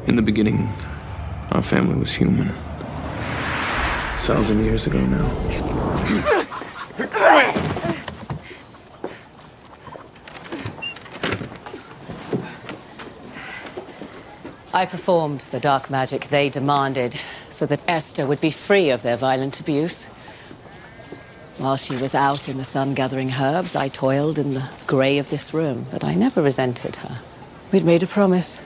In the beginning, our family was human. 1,000 years ago now. I performed the dark magic they demanded so that Esther would be free of their violent abuse. While she was out in the sun gathering herbs, I toiled in the grey of this room, but I never resented her. We'd made a promise.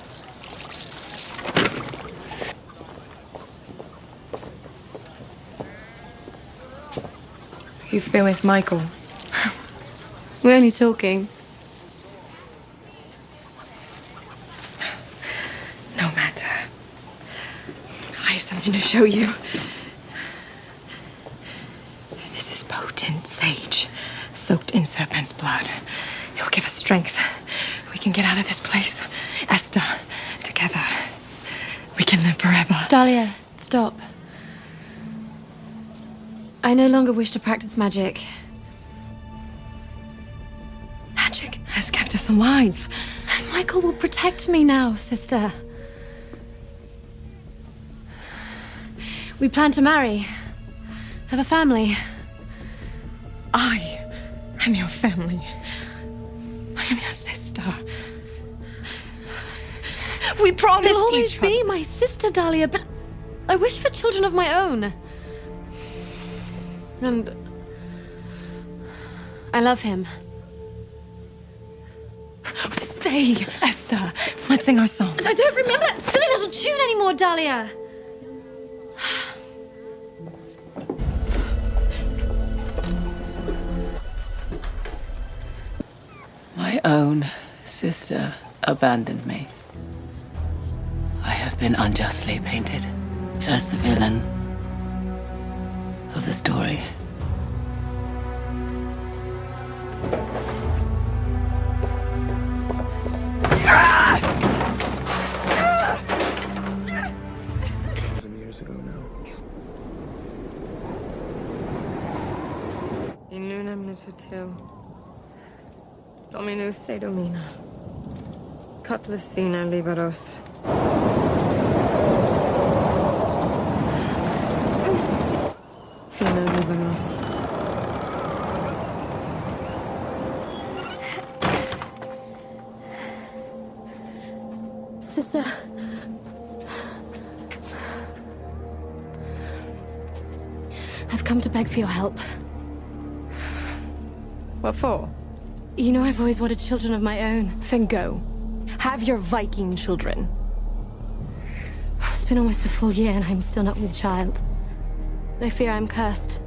You've been with Michael. We're only talking. No matter. I have something to show you. This is potent sage, soaked in serpent's blood. It will give us strength. We can get out of this place. Esther, together. We can live forever. Dahlia, stop. I no longer wish to practice magic. Magic has kept us alive. Michael will protect me now, sister. We plan to marry. Have a family. I am your family. I am your sister. We promised You'll always each other. be my sister, Dahlia, but I wish for children of my own. And I love him. Stay, Esther. Let's sing our song. I don't remember that silly little tune anymore, Dahlia. My own sister abandoned me. I have been unjustly painted as the villain of the story. Years ago now. Inunam nitutil. Dominus se domina. Cutlassina liberos. Sina liberos. Sister. I've come to beg for your help. What for? You know I've always wanted children of my own. Then go. Have your Viking children. It's been almost a full year and I'm still not with child. I fear I'm cursed.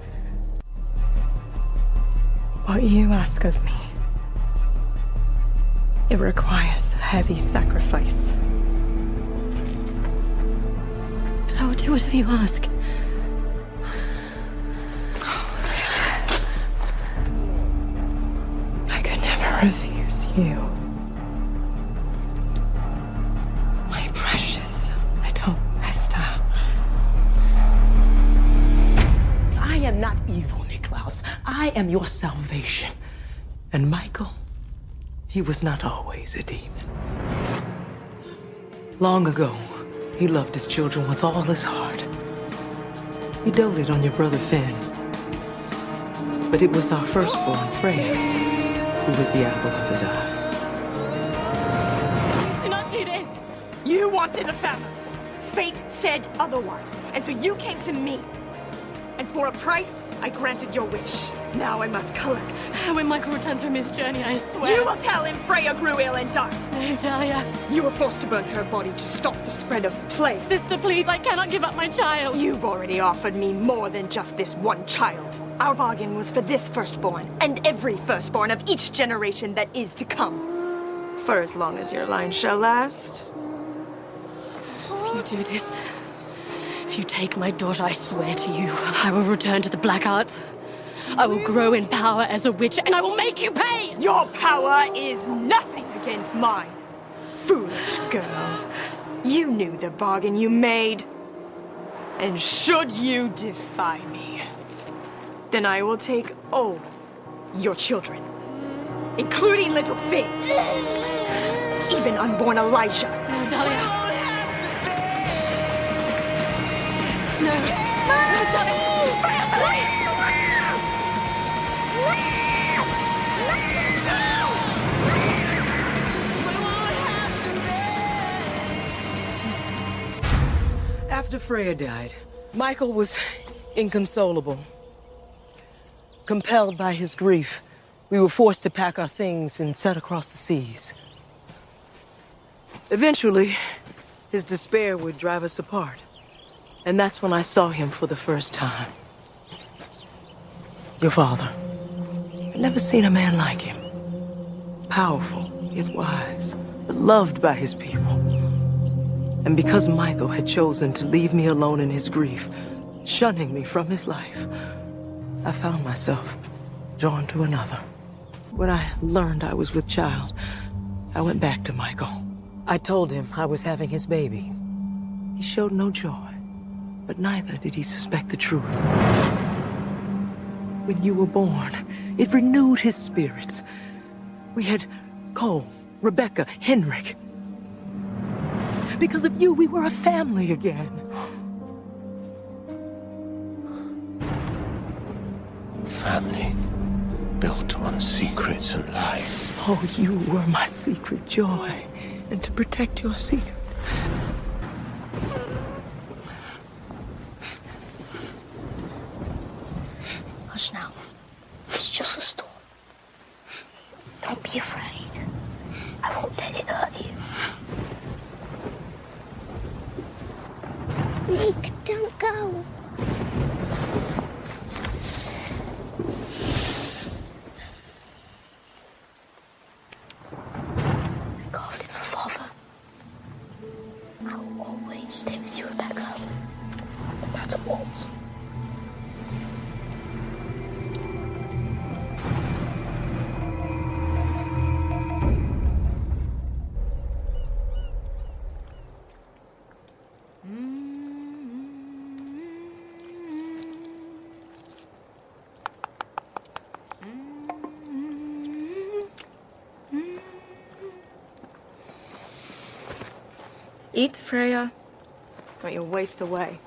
What you ask of me, it requires a heavy sacrifice. I will do whatever you ask. I could never refuse you. My precious little Esther. I am not evil, Niklaus. I am your salvation. And Michael, he was not always a demon. Long ago, he loved his children with all his heart. He doted on your brother Finn. But it was our firstborn, Freya, who was the apple of his eye. Do not do this! You wanted a family. Fate said otherwise, and so you came to me. And for a price, I granted your wish. Now I must collect. When Michael returns from his journey, I swear. You will tell him Freya grew ill and died. No, Dahlia. You were forced to burn her body to stop the spread of plague. Sister, please, I cannot give up my child. You've already offered me more than just this one child. Our bargain was for this firstborn, and every firstborn of each generation that is to come. For as long as your line shall last. If you do this, if you take my daughter, I swear to you, I will return to the black arts. I will grow in power as a witch, and I will make you pay! Your power is nothing against mine. Foolish girl. You knew the bargain you made. And should you defy me, then I will take all your children, including little Finn, even unborn Elijah. No, Dahlia. After Freya died, Michael was inconsolable. Compelled by his grief, we were forced to pack our things and set across the seas. Eventually, his despair would drive us apart. And that's when I saw him for the first time. Your father. I'd never seen a man like him. Powerful, yet wise, beloved by his people. And because Michael had chosen to leave me alone in his grief, shunning me from his life, I found myself drawn to another. When I learned I was with child, I went back to Michael. I told him I was having his baby. He showed no joy, but neither did he suspect the truth. When you were born, it renewed his spirits. We had Cole, Rebecca, Henrik. Because of you, we were a family again. Family built on secrets and lies. Oh, you were my secret joy. And to protect your secret, hush now. It's just a storm. Don't be afraid. I won't let it hurt you. Nick, don't go. I carved it for Father. I will always stay with you, Rebecca. No matter what. Eat, Freya. Don't you waste away.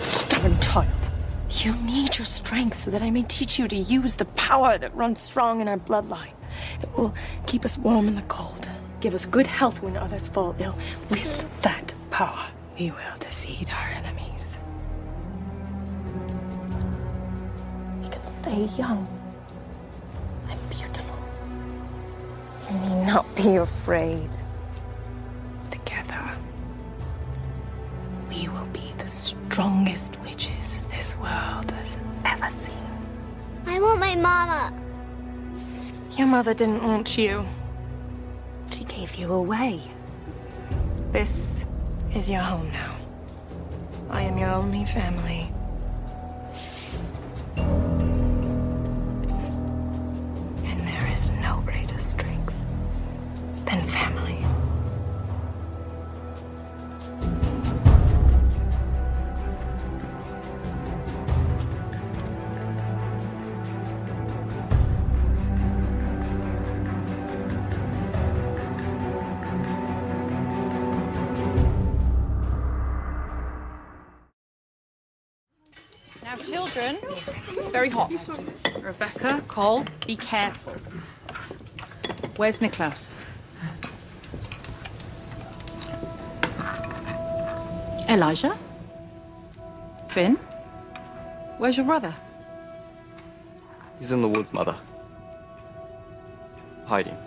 Stubborn child. You need your strength so that I may teach you to use the power that runs strong in our bloodline. It will keep us warm in the cold, give us good health when others fall ill. With that power, we will defeat our enemies. We can stay young and beautiful. You need not be afraid. Together, we will be the strongest witches this world has ever seen. I want my mama. Your mother didn't want you. She gave you away. This is your home now. I am your only family. And there is no greater strength than family. Now, children, it's very hot. Rebecca, Cole, be careful. Where's Niklaus? Elijah? Finn? Where's your brother? He's in the woods, Mother. Hiding.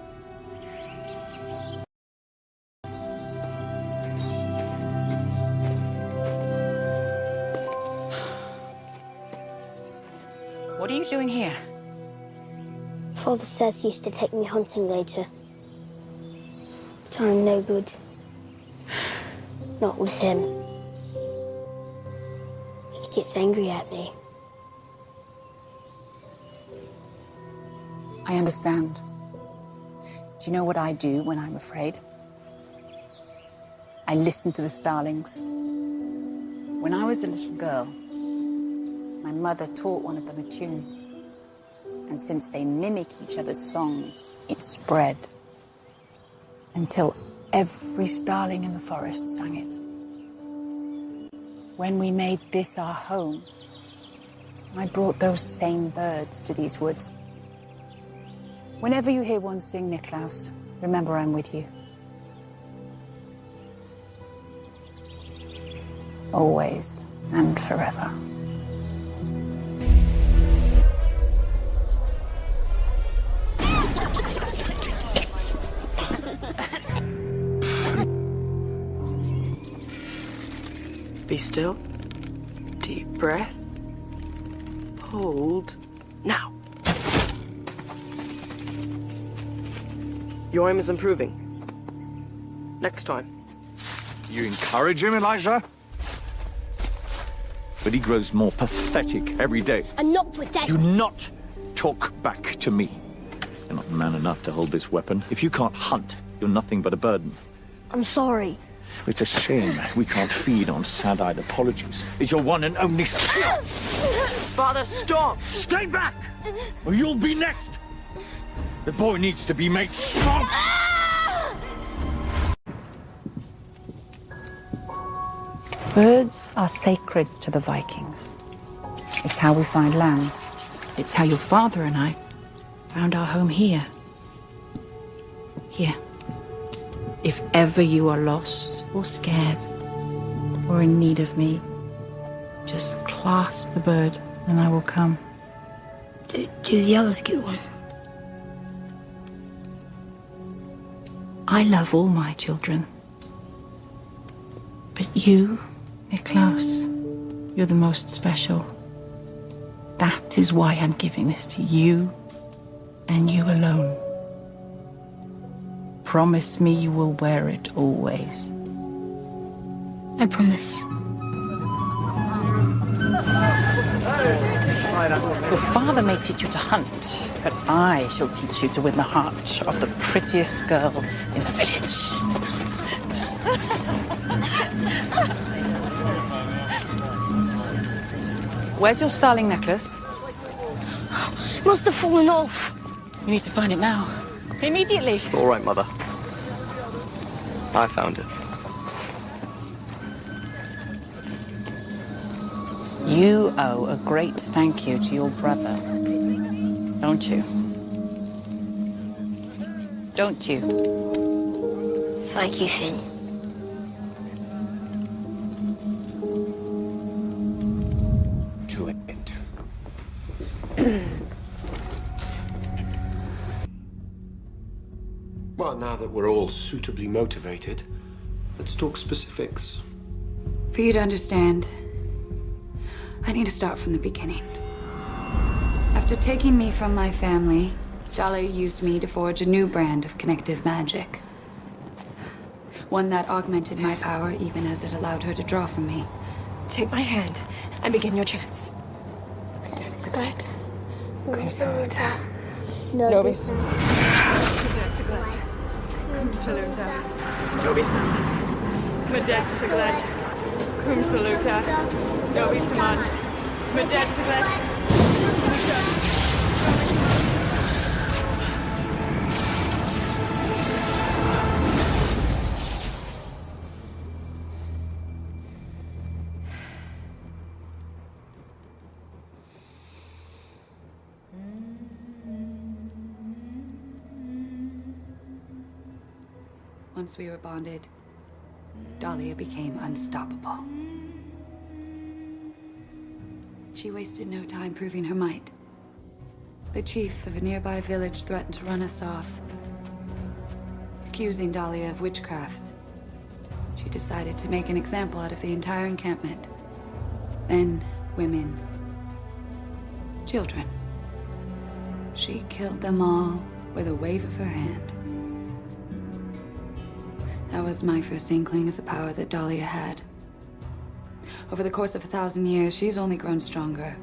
What are you doing here? Father says he used to take me hunting later. But I'm no good. Not with him. He gets angry at me. I understand. Do you know what I do when I'm afraid? I listen to the starlings. When I was a little girl, my mother taught one of them a tune. And since they mimic each other's songs, it spread until Every starling in the forest sang it. When we made this our home, I brought those same birds to these woods. Whenever you hear one sing, Niklaus, remember I'm with you. Always and forever. Be still. Deep breath. Hold. Now. Your aim is improving. Next time. You encourage him, Elijah? But he grows more pathetic every day. I'm not pathetic. Do not talk back to me. You're not man enough to hold this weapon. If you can't hunt, you're nothing but a burden. I'm sorry. It's a shame we can't feed on sad-eyed apologies. It's your one and only skill. Father, stop! Stay back, or you'll be next. The boy needs to be made strong. Birds are sacred to the Vikings. It's how we find land. It's how your father and I found our home here. Here. If ever you are lost or scared or in need of me, just clasp the bird and I will come. Do the others get one? I love all my children. But you, Niklaus, you're the most special. That is why I'm giving this to you and you alone. Promise me you will wear it always. I promise. Your father may teach you to hunt, but I shall teach you to win the heart of the prettiest girl in the village. Where's your starling necklace? It must have fallen off. You need to find it now. Immediately. It's all right, Mother. I found it. You owe a great thank you to your brother, don't you? Don't you? Thank you, Finn. To it. Well, now that we're all suitably motivated, let's talk specifics. For you to understand, I need to start from the beginning. After taking me from my family, Dahlia used me to forge a new brand of connective magic. One that augmented my power even as it allowed her to draw from me. Take my hand and begin your chants. Once we were bonded, Dahlia became unstoppable. She wasted no time proving her might. The chief of a nearby village threatened to run us off, accusing Dahlia of witchcraft. She decided to make an example out of the entire encampment. Men, women, children. She killed them all with a wave of her hand. That was my first inkling of the power that Dahlia had. Over the course of 1,000 years, she's only grown stronger.